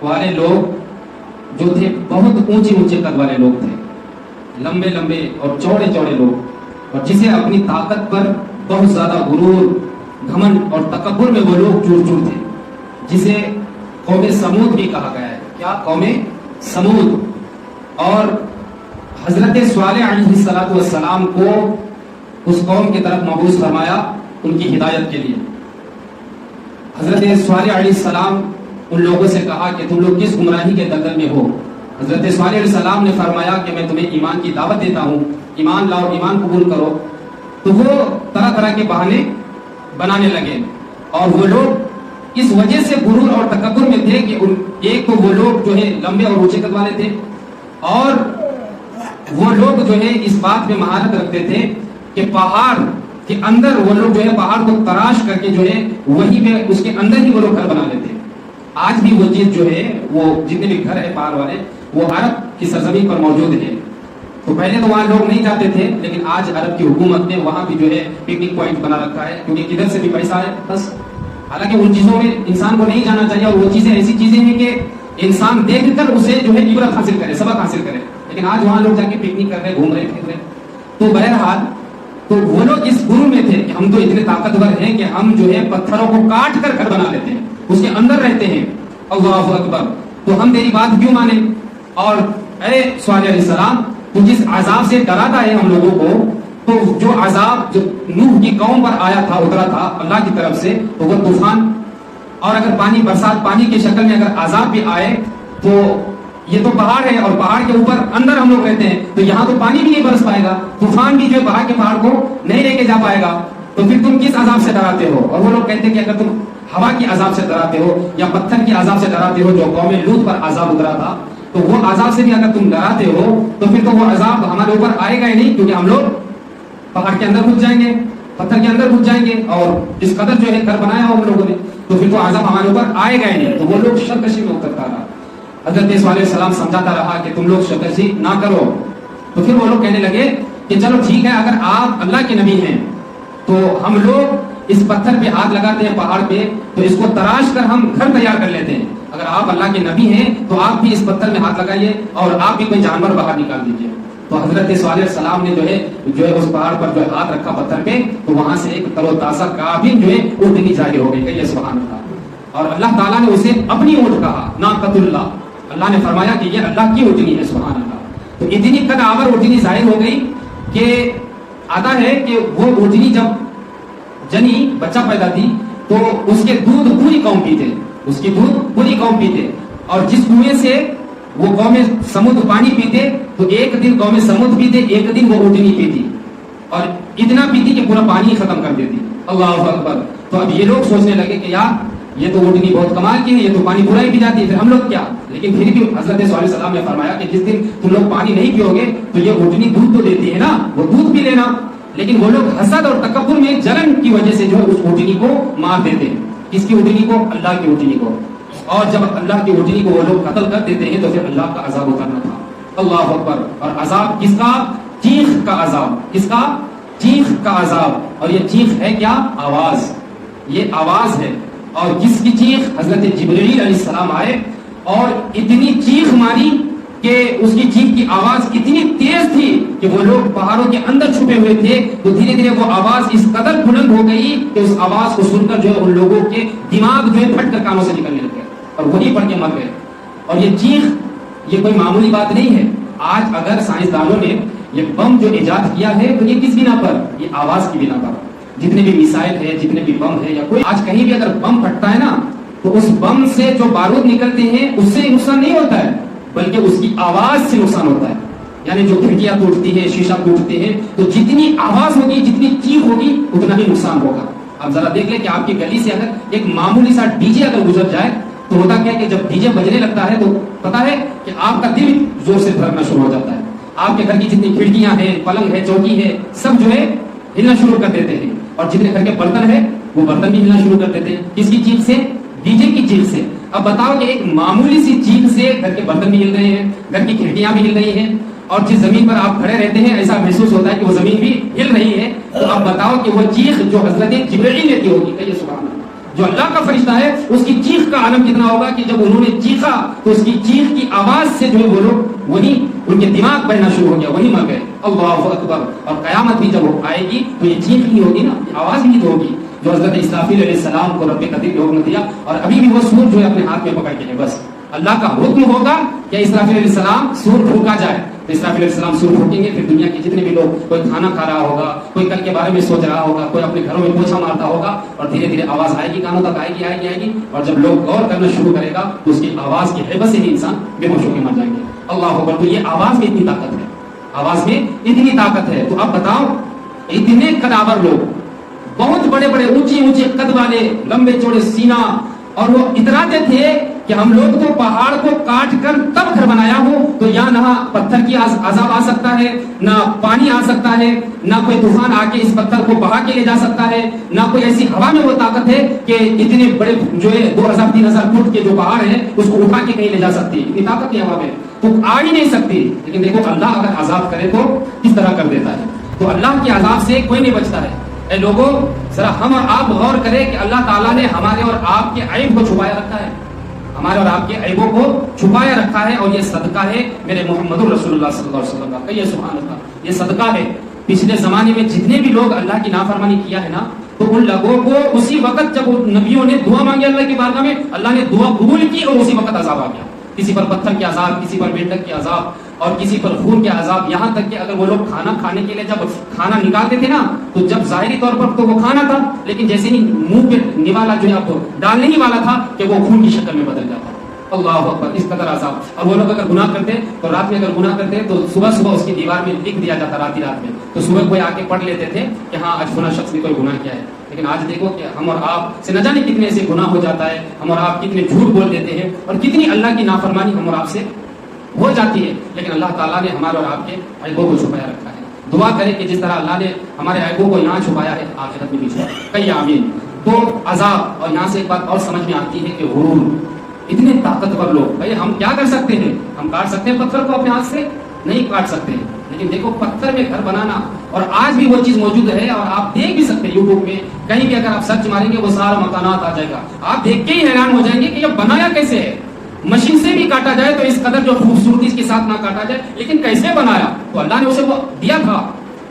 والے لوگ جو تھے بہت اونچے اونچے قد والے لوگ تھے، لمبے لمبے اور چوڑے چوڑے لوگ، اور جسے اپنی طاقت پر بہت زیادہ غرور، گھمنڈ اور تکبر میں وہ لوگ چور چور تھے، جسے قوم سمود بھی کہا گیا ہے۔ کیا؟ قوم سمود۔ اور حضرت صالح علیہ السلام کو اس قوم کی طرف مبعوث فرمایا ان کی ہدایت کے لیے۔ حضرت صالح علیہ السلام ان لوگوں سے کہا کہ تم لوگ کس گمراہی کے دلدل میں ہو؟ حضرت صالح علیہ السلام نے فرمایا کہ میں تمہیں ایمان کی دعوت دیتا ہوں، ایمان لاؤ، ایمان قبول کرو۔ تو وہ طرح طرح کے بہانے بنانے لگے، اور وہ لوگ اس وجہ سے غرور اور تکبر میں تھے کہ ایک تو وہ لوگ جو ہے لمبے اور اونچے قد والے تھے، اور وہ لوگ جو ہے اس بات میں مہارت رکھتے تھے کہ پہاڑ کے اندر وہ لوگ جو ہے پہاڑ کو تراش کر کے جو ہے وہی میں اس کے اندر ہی وہ لوگ گھر بنا لیتے۔ آج بھی وہ چیز جو ہے وہ جتنے بھی گھر ہے پہاڑ والے وہ عرب کی سرزمین پر موجود ہیں۔ تو پہلے تو وہاں لوگ نہیں جاتے تھے، لیکن آج عرب کی حکومت نے وہاں بھی جو ہے پکنک پوائنٹ بنا رکھا ہے، کیونکہ کدھر سے بھی پیسہ ہے بس۔ حالانکہ ان چیزوں میں انسان کو نہیں جانا چاہیے، اور وہ چیزیں ایسی چیزیں ہیں کہ انسان دیکھ کر اسے جو ہے عبرت حاصل کرے، سبق حاصل کرے، لیکن آج وہاں لوگ جا کے پکنک کر رہے، گھوم رہے، پھر رہے۔ تو بہرحال تو وہ لوگ اس غرور میں تھے کہ ہم تو اتنے طاقتور ہیں کہ ہم جو ہے پتھروں کو کاٹ کر گھر بنا لیتے ہیں، اس کے اندر رہتے ہیں۔ اللہ اکبر! تو ہم تیری بات کیوں مانیں؟ اور اے صالح علیہ السلام، تو جس عذاب سے ڈراتا ہے ہم لوگوں کو، تو جو عذاب جو نوح کی قوم پر آیا تھا، اترا تھا اللہ کی طرف سے، تو وہ طوفان، اور اگر پانی، برسات پانی کی شکل میں اگر عذاب بھی آئے تو یہ تو پہاڑ ہے، اور پہاڑ کے اوپر اندر ہم لوگ رہتے ہیں، تو یہاں تو پانی بھی نہیں برس پائے گا، طوفان بھی جو بہا کے پہاڑ کو نہیں لے کے جا پائے گا، تو پھر تم کس عذاب سے ڈراتے ہو؟ اور وہ لوگ کہتے ہیں کہ اگر تم ہوا کی عذاب سے ڈراتے ہو یا پتھر کی عذاب سے ڈراتے ہو جو قوم لوط پر عذاب اترا تھا، تو وہ عذاب سے بھی اگر تم ڈراتے ہو تو پھر تو وہ عذاب ہمارے اوپر آئے گا ہی نہیں، کیونکہ ہم لوگ پہاڑ کے اندر گھس جائیں گے، پتھر کے اندر گھس جائیں گے، اور اس قدر جو ہے گھر بنایا ہو ہم لوگوں نے، تو پھر تو عذاب ہمارے اوپر آئے گا ہی نہیں۔ تو وہ لوگ شرکشی میں اترتا رہا۔ حضرت صالح علیہ السلام سمجھاتا رہا کہ تم لوگ شرکشی نہ کرو۔ تو پھر وہ لوگ کہنے لگے کہ چلو ٹھیک ہے، اگر آپ اللہ کے نبی ہیں تو ہم لوگ اس پتھر پہ ہاتھ لگاتے ہیں، پہاڑ پہ، تو اس کو تراش کر ہم گھر تیار کر لیتے ہیں۔ اگر آپ اللہ کے نبی ہیں تو آپ بھی اس پتھر میں ہاتھ لگائیے اور آپ بھی کوئی جانور باہر نکال دیجیے۔ تو حضرت صالح علیہ السلام نے جو ہے اس پہاڑ پر جو ہے ہاتھ رکھا پتھر پہ، تو وہاں سے ایک تر و تازہ کابن جو ہے اونٹنی ظاہر ہو گئی، کہیے سبحان اللہ۔ اور اللہ تعالیٰ نے اسے اپنی اونٹ کہا، ناقۃ اللہ، اللہ نے فرمایا کہ یہ اللہ کی اونٹنی ہے، سبحان اللہ۔ تو اتنی قد آور اونٹنی ظاہر ہو گئی کہ آتا ہے کہ وہ اونٹنی جب جنی بچہ پیدا تھی تو اس کے دودھ پوری قوم پیتے، اس کی دودھ پوری قوم پیتے، اور جس کنویں سے وہ قوم سمود پانی پیتے تو ایک دن قوم سمود پیتے، ایک دن وہ اونٹنی پیتی، اور اتنا پیتی کہ پورا پانی ختم کر دیتی۔ اللہ اکبر! تو اب یہ لوگ سوچنے لگے کہ یار یہ تو اونٹنی بہت کمال کی ہے، یہ تو پانی پورا ہی پی جاتی ہے، پھر ہم لوگ کیا؟ لیکن پھر بھی حضرت صالح علیہ السلام نے فرمایا کہ جس دن تم لوگ پانی نہیں پیو گے تو یہ اونٹنی دودھ تو دیتی ہے نا، وہ دودھ پی لینا۔ لیکن وہ لوگ حسد اور تکبر میں جلن کی وجہ سے جو ہے اس اونٹنی کو مار دیتے ہیں۔ کس کی اونٹنی کو؟ اللہ کی اونٹنی کو۔ اور جب اللہ کی اونٹنی کو وہ لوگ قتل کر دیتے ہیں تو پھر اللہ کا عذاب اترنا تھا۔ اللہ اکبر! اور عذاب کس کا؟ چیخ کا عذاب۔ کس کا؟ چیخ کا عذاب۔ اور یہ چیخ ہے کیا؟ آواز، یہ آواز ہے۔ اور جس کی چیخ حضرت جبرائیل علیہ السلام آئے اور اتنی چیخ ماری کہ اس کی چیخ کی آواز اتنی تیز تھی کہ وہ لوگ پہاڑوں کے اندر چھپے ہوئے تھے، تو دھیرے دھیرے وہ آواز اس قدر بلند ہو گئی کہ اس آواز کو سن کر جو ہے ان لوگوں کے دماغ جو ہے پھٹ کر کانوں سے نکلنے لگے اور وہیں پڑ کے مر گئے۔ اور یہ چیخ یہ کوئی معمولی بات نہیں ہے۔ آج اگر سائنسدانوں نے یہ بم جو ایجاد کیا ہے تو یہ کس بنا پر؟ یہ آواز کی بنا پر۔ جتنے بھی میسائل ہے، جتنے بھی بم ہے، یا کوئی آج کہیں بھی اگر بم پھٹتا ہے نا تو اس بم سے جو بارود نکلتے ہیں اس سے نقصان نہیں ہوتا ہے، بلکہ اس کی آواز سے نقصان ہوتا ہے۔ یعنی جو کھڑکیاں ٹوٹتی ہیں، شیشہ ٹوٹتے ہیں، تو جتنی آواز ہوگی، جتنی چیخ ہوگی، اتنا ہی نقصان ہوگا۔ اب ذرا دیکھ لیں کہ آپ کی گلی سے اگر ایک معمولی سا ڈی جے اگر گزر جائے تو ہوتا کیا کہ جب ڈی جے بجنے لگتا ہے تو پتا ہے کہ آپ کا دل زور سے دھڑکنا شروع ہو جاتا ہے۔ آپ کے گھر کی جتنی کھڑکیاں ہیں، پلنگ ہے، چوکی ہے، سب جو ہے ہلنا شروع کر دیتے ہیں، اور جتنے گھر کے برتن ہے وہ برتن بھی ہلنا شروع کر دیتے ہیں۔ کس کی چیخ سے؟ ڈی جے کی چیخ سے۔ اب بتاؤ کہ ایک معمولی سی چیخ سے گھر کے برتن بھی ہل رہے ہیں، گھر کی کھڑکیاں بھی ہل رہی ہیں، اور جس زمین پر آپ کھڑے رہتے ہیں ایسا محسوس ہوتا ہے کہ وہ زمین بھی ہل رہی ہے۔ تو اب بتاؤ کہ وہ چیخ جو حضرت جبرائیل نے کی ہوگی، کہیے سبحان اللہ، جو اللہ کا فرشتہ ہے اس کی چیخ کا عالم کتنا ہوگا کہ جب انہوں نے چیخا تو اس کی چیخ کی آواز سے جو ہے وہ لوگ وہی ان کے دماغ بہنا شروع ہو گیا, وہی مر گئے. اللہ اکبر. اور قیامت بھی جب آئے گی تو یہ چیخ ہی ہوگی نا, آواز ہی تو ہوگی جو حضرت اسرافیل علیہ السلام کو رب قدیر لوگ نے دیا, اور ابھی بھی وہ سور جو ہے اپنے ہاتھ میں پکڑ کے ہے. بس اللہ کا حکم ہوگا کہ اسرافیل علیہ السلام سور پھونکا جائے تو اسرافیل علیہ السلام سور پھونکیں گے. پھر دنیا کے جتنے بھی لوگ, کوئی کھانا کھا رہا ہوگا, کوئی کل کے بارے میں سوچ رہا ہوگا, کوئی اپنے گھروں میں پوچھا مارتا ہوگا, اور دھیرے دھیرے آواز آئے گی, کانوں تک آئے گی. اور جب لوگ غور کرنا شروع کرے گا تو اس کی آواز کی ہیبت سے ہی انسان بے ہوش ہو کے مر جائیں گے. اللہ اکبر. تو یہ آواز میں اتنی طاقت ہے, آواز میں اتنی طاقت ہے. تو اب بتاؤ, اتنے قدآور لوگ, بہت بڑے بڑے اونچے اونچے قد والے, لمبے چوڑے سینہ, اور وہ اتراتے تھے کہ ہم لوگ تو پہاڑ کو کاٹ کر تب گھر بنایا ہو, تو یہاں نہ پتھر کی عذاب آ سکتا ہے, نہ پانی آ سکتا ہے, نہ کوئی طوفان آ کے اس پتھر کو بہا کے لے جا سکتا ہے, نہ کوئی ایسی ہوا میں وہ طاقت ہے کہ اتنے بڑے جو ہے 2000-3000 فٹ کے جو پہاڑ ہے اس کو اٹھا کے کہیں لے جا سکتی ہے. اتنی طاقت ہے ہوا میں, تو آ ہی نہیں سکتی. لیکن دیکھو اللہ اگر عذاب کرے تو کس طرح کر دیتا ہے. تو اللہ کے عذاب سے کوئی نہیں بچتا ہے. اے لوگوں, ذرا ہم اور آپ غور کریں کہ اللہ تعالیٰ نے ہمارے اور آپ کے عیب کو چھپایا رکھا ہے, ہمارے اور آپ کے عیبوں کو چھپایا رکھا ہے. اور یہ صدقہ ہے میرے محمد رسول اللہ صلی اللہ علیہ وسلم کا. کہیے سبحان اللہ. یہ صدقہ ہے. پچھلے زمانے میں جتنے بھی لوگ اللہ کی نافرمانی کیا ہے نا, تو ان لوگوں کو اسی وقت جب نبیوں نے دعا مانگی اللہ کی بارگاہ میں, اللہ نے دعا قبول کی اور اسی وقت عذاب آ گیا. کسی پر پتھر کے عذاب, کسی پر مینڈک کے عذاب, اور کسی پر خون کے عذاب. یہاں تک کہ اگر وہ لوگ کھانا کھانے کے لیے جب کھانا نکالتے تھے نا, تو جب ظاہری طور پر تو وہ کھانا تھا, لیکن جیسے ہی منہ پہ نوالا جو ہے اب ڈالنے ہی والا تھا کہ وہ خون کی شکل میں بدل جاتا. اللہ اکبر. اس قدر عذاب. اور وہ لوگ اگر گناہ کرتے تو رات میں اگر گناہ کرتے تو صبح صبح اس کی دیوار میں لکھ دیا جاتا رات میں, تو صبح کوئی آ کے پڑھ لیتے تھے کہ ہاں آج فلاں شخص نے کوئی گناہ کیا ہے. لیکن آج دیکھو کہ ہم اور آپ سے نہ جانے کتنے ایسے گناہ ہو جاتا ہے, ہم اور آپ کتنے جھوٹ بول دیتے ہیں, اور کتنی اللہ کی نافرمانی ہم اور آپ سے ہو جاتی ہے. لیکن اللہ تعالیٰ نے ہمارے اور آپ کے عیبوں کو چھپایا رکھا ہے. دعا کریں کہ جس طرح اللہ نے ہمارے عیبوں کو یہاں چھپایا ہے, آخرت میں بھی چھپایا. کئی آمین. تو عذاب. اور یہاں سے ایک بات اور سمجھ میں آتی ہے کہ غرور. اتنے طاقتور لوگ, بھائی ہم کیا کر سکتے ہیں؟ ہم کاٹ سکتے ہیں پتھر کو اپنے ہاتھ سے؟ نہیں کاٹ سکتے. لیکن دیکھو پتھر میں گھر بنانا, اور آج بھی وہ چیز موجود ہے, اور آپ دیکھ بھی سکتے ہیں یوٹیوب میں کہیں بھی اگر آپ سرچ ماریں گے وہ سارا مکانات آ جائے گا. آپ دیکھ کے ہی حیران ہو جائیں گے کہ یہ بنایا کیسے ہے. مشین سے بھی کاٹا جائے تو اس قدر جو خوبصورتی اس کے ساتھ نہ کاٹا جائے, لیکن کیسے بنایا؟ تو اللہ نے اسے وہ دیا تھا,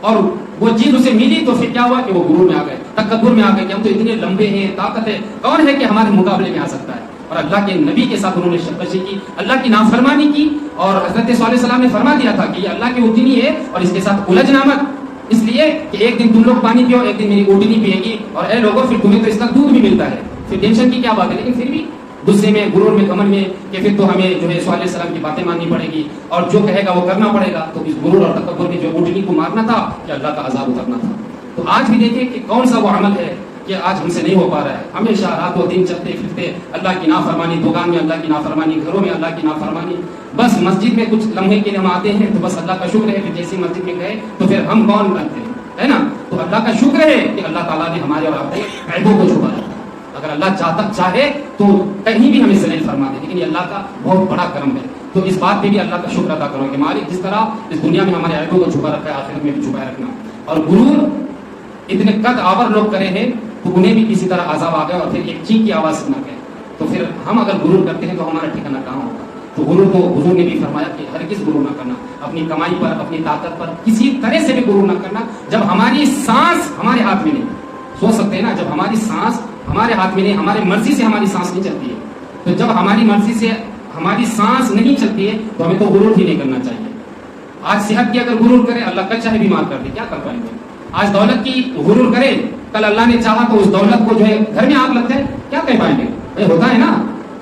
اور وہ چیز اسے ملی, تو پھر کیا ہوا کہ وہ غرور میں آ گئے, تکبر میں آ گئے کہ ہم تو اتنے لمبے ہیں, طاقت ہے, کون ہے کہ ہمارے مقابلے میں آ سکتا ہے. اور اللہ کے نبی کے ساتھ انہوں نے سرکشی کی, اللہ کی نافرمانی کی. اور حضرت صلی اللہ علیہ وسلم نے فرما دیا تھا کہ یہ اللہ کی اونٹنی ہے اور اس کے ساتھ الجھنا مت, اس لیے کہ ایک دن تم لوگ پانی پیو, ایک دن میری اونٹنی پیے گی, اور اے لوگوں پھر تمہیں تو اس کا دودھ بھی ملتا ہے. پھر ٹینشن کی کیا بات ہے؟ لیکن پھر بھی غصے میں, غرور میں, گھمنڈ میں کہ پھر تو ہمیں جو ہے صلی اللہ علیہ وسلم کی باتیں ماننی پڑے گی, اور جو کہے گا وہ کرنا پڑے گا. تو اس غرور اور تکبر میں جو اونٹنی کو مارنا تھا کہ اللہ کا عذاب اترنا تھا. تو آج بھی دیکھیں کہ کون سا وہ عمل ہے کہ آج ہم سے نہیں ہو پا رہا ہے. ہمیشہ رات و دن چلتے پھرتے اللہ کی نافرمانی, دکان میں اللہ کی نافرمانی, گھروں میں اللہ کی نافرمانی. بس مسجد میں کچھ لمحے کے لیے ہم آتے ہیں تو بس اللہ کا شکر ہے, پھر جیسی مسجد میں گئے تو پھر ہم کون بنتے ہیں, ہے نا. تو اللہ کا شکر ہے کہ اللہ تعالیٰ نے ہمارے اور آپ کے عیبوں کو چھپایا. اگر اللہ چاہے تو کہیں بھی ہمیں ذلیل فرما دے, لیکن یہ اللہ کا بہت بڑا کرم ہے. تو اس بات پہ بھی اللہ کا شکر ادا کرو کہ مالک جس طرح اس دنیا میں ہمارے عیبوں کو چھپا رکھا ہے, آخرت میں بھی چھپائے رکھنا. اور غرور اتنے قد آور لوگ کرے ہیں تو انہیں بھی کسی طرح عذاب آ گیا, اور پھر ایک چیخ کی آواز سنا گئے. تو پھر ہم اگر غرور کرتے ہیں تو ہمارا ٹھکانہ کہاں ہوگا؟ تو غرور کو حضور نے بھی فرمایا کہ ہرگز غرور نہ کرنا, اپنی کمائی پر, اپنی طاقت پر کسی طرح سے بھی غرور نہ کرنا. جب ہماری سانس ہمارے ہاتھ میں نہیں, سوچ سکتے ہیں نا, جب ہماری سانس ہمارے ہاتھ میں نہیں, ہماری مرضی سے ہماری سانس نہیں چلتی ہے, تو جب ہماری مرضی سے ہماری سانس نہیں چلتی ہے تو ہمیں تو غرور ہی نہیں کرنا چاہیے. آج صحت کی اگر غرور کرے, اللہ کل چاہے بیمار کر دے, کیا کر پائیں گے؟ آج دولت کی غرور کرے, کل اللہ نے چاہا تو اس دولت کو جو ہے گھر میں آگ لگ جائے, کیا کہہ پائیں گے؟ یہ ہوتا ہے نا,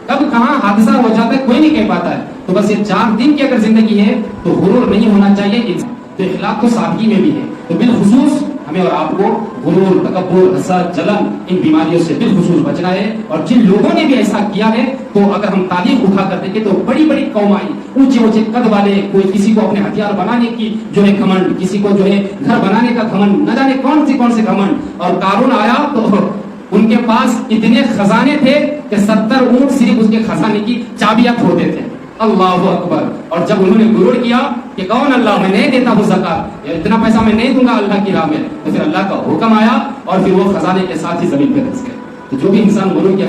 کب کہاں حادثہ ہو جاتا ہے کوئی نہیں کہہ پاتا ہے. تو بس یہ 4 دن کی اگر زندگی ہے تو غرور نہیں ہونا چاہیے. تو اخلاق تو سادگی میں بھی ہے. تو بالخصوص ہمیں اور آپ کو غرور, تکبر, حسد, جلن, ان بیماریوں سے بالخصوص بچنا ہے. اور جن لوگوں نے بھی ایسا کیا ہے تو اگر ہم تاریخ اٹھا کر دیکھیں تو بڑی بڑی قوم آئی, اونچے اونچے قد والے, کوئی کسی کو اپنے ہتھیار بنانے کی جو ہے گھمنڈ, کسی کو جو ہے گھر بنانے کا گھمنڈ, نہ جانے کون سے گھمنڈ. اور قارون آیا تو ان کے پاس اتنے خزانے تھے کہ 70 اونٹ صرف اس کے خزانے کی چابیاں کھولتے تھے. اللہ اکبر. اور جب انہوں نے غرور کیا کہ کون اللہ, میں نہیں دیتا ہوں زکات, اتنا پیسہ میں نہیں دوں گا اللہ کی راہ میں, تو پھر اللہ کا حکم آیا اور پھر وہ خزانے کے ساتھ ہی زمین پہ دھس گئے. تو جو بھی انسان غرور کیا،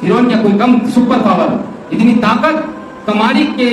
فرعون کیا کوئی کم سپر پاور، اتنی طاقت کماری کے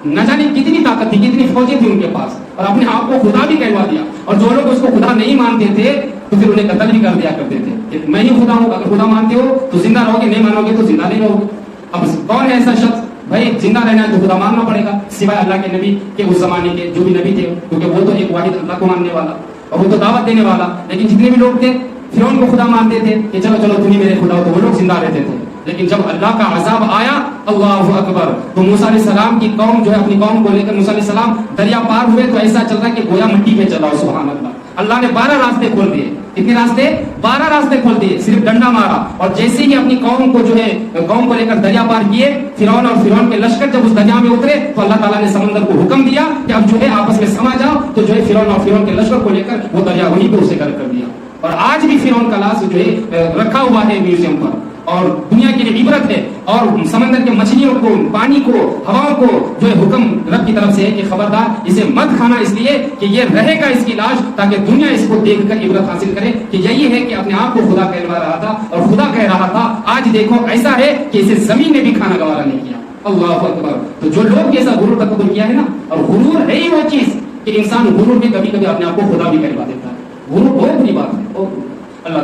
نہ جانے کتنی طاقت تھی، کتنی فوجیں تھی ان کے پاس، اور اپنے آپ کو خدا بھی کہلوا دیا. اور جو لوگ اس کو خدا نہیں مانتے تھے تو پھر انہیں قتل بھی کر دیا کرتے تھے کہ میں ہی خدا ہوں، اگر خدا مانتے ہو تو زندہ رہو گے، نہیں مانو گے تو زندہ نہیں رہو گے. اب کون ہے ایسا شخص؟ بھائی زندہ رہنا ہے تو خدا ماننا پڑے گا، سوائے اللہ کے نبی کے، اس زمانے کے جو بھی نبی تھے، کیونکہ وہ تو ایک واحد اللہ کو ماننے والا اور وہ تو دعوت دینے والا. لیکن جتنے بھی لوگ تھے فرعون کو خدا مانتے تھے کہ چلو چلو تم ہی میرے خدا ہو، تو وہ لوگ زندہ رہتے تھے. لیکن جب اللہ کا عذاب آیا، اللہ اکبر، تو موسیٰ علیہ السلام کی قوم جو ہے اپنی قوم کو لے کر موسیٰ علیہ السلام دریا پار ہوئے تو ایسا چل رہا کہ گویا مٹی پہ چلا ہو. سبحان اللہ. اللہ نے 12 راستے کھول دیے. کتنے راستے؟ 12 راستے کھول دیے، صرف ڈنڈا مارا. اور جیسے ہی اپنی قوم کو جو ہے قوم کو لے کر دریا پار کیے، فرعون اور فرعون کے لشکر جب اس دریا میں اترے تو اللہ تعالیٰ نے سمندر کو حکم دیا کہ اب جو ہے آپس میں سما جاؤ. تو جو ہے فرعون اور فرعون کے لشکر کو لے کر وہ دریا وہیں پہ اسے غرق کر دیا. اور آج بھی فرعون کا لاش جو ہے رکھا ہوا ہے میوزیم پر، اور دنیا کے لیے عبرت ہے. اور سمندر کے مچھلیوں کو، پانی کو، ہواؤں کو جو ہے حکم رب کی طرف سے ہے کہ خبردار اسے مت کھانا، اس لیے کہ یہ رہے گا اس کی لاش، تاکہ دنیا اس کو دیکھ کر عبرت حاصل کرے کہ یہی ہے کہ اپنے آپ کو خدا کہلوا رہا تھا اور خدا کہہ رہا تھا. آج دیکھو ایسا ہے کہ اسے زمین نے بھی کھانا گوارا نہیں کیا. اللہ اکبر. تو جو لوگ ایسا غرور تکبر کیا ہے نا، اور غرور ہے ہی وہ چیز کہ انسان غرور میں کبھی کبھی اپنے آپ کو خدا بھی کہلوا دیتا ہے. غرور بہت بڑی بات ہے. اللہ